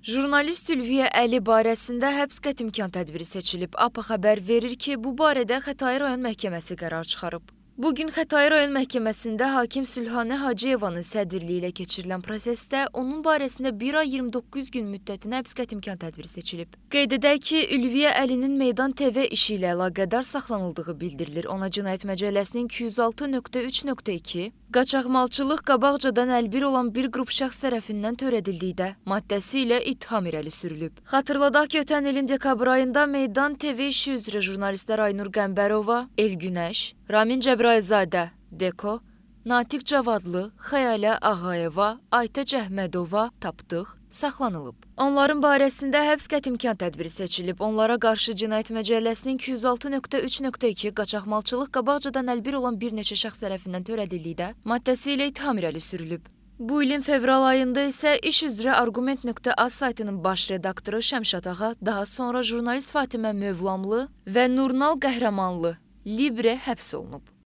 Jurnalist Ülviyə Əli barəsində həbs qətimkan tədbiri seçilib. APA xəbər verir ki, bu barədə Xətai rayon məhkəməsi qərar çıxarıb. Bugün Xətai rayon məhkəməsində hakim Sülhanə Hacıyevanın sədrliyi ilə keçirilən prosesdə onun barəsində 1 ay 29 gün müddətinə həbs qətimkan tədbiri seçilib. Qeyd edək ki, Ülviyə Əlinin Meydan TV işi ilə əlaqədar saxlanıldığı bildirilir. Ona Cinayət Məcəlləsinin 206.3.2 qaçaqmalçılıq qabaqcadan əlbir olan bir qrup şəxs tərəfindən törədildikdə maddəsi ilə ittiham irəli sürülüb. Xatırladaq ki, ötən ilin dekabr ayında Meydan TV işi üzrə jurnalistlər Aynur Qəmbərova, Elgünəş, Ramin Cəbrayılzadə, Deko, Natiq Cavadlı, Xəyalə Ağayeva, Aytəc Əhmədova tapdıq, saxlanılıb. Onların barəsində həbs qətimkan tədbiri seçilib. Onlara qarşı Cinayət Məcəlləsinin 206.3.2 qaçaqmalçılıq qabaqcadan əlbir olan bir neçə şəxs tərəfindən törədildikdə maddəsi ilə ittiham irəli sürülüb. Bu ilin fevral ayında isə iş üzrə Argument.az saytının baş redaktoru Şəmşad Ağa, daha sonra jurnalist Fatimə Mövlamlı və Nurnal Qəhrəmanlı Libre həbs olunub.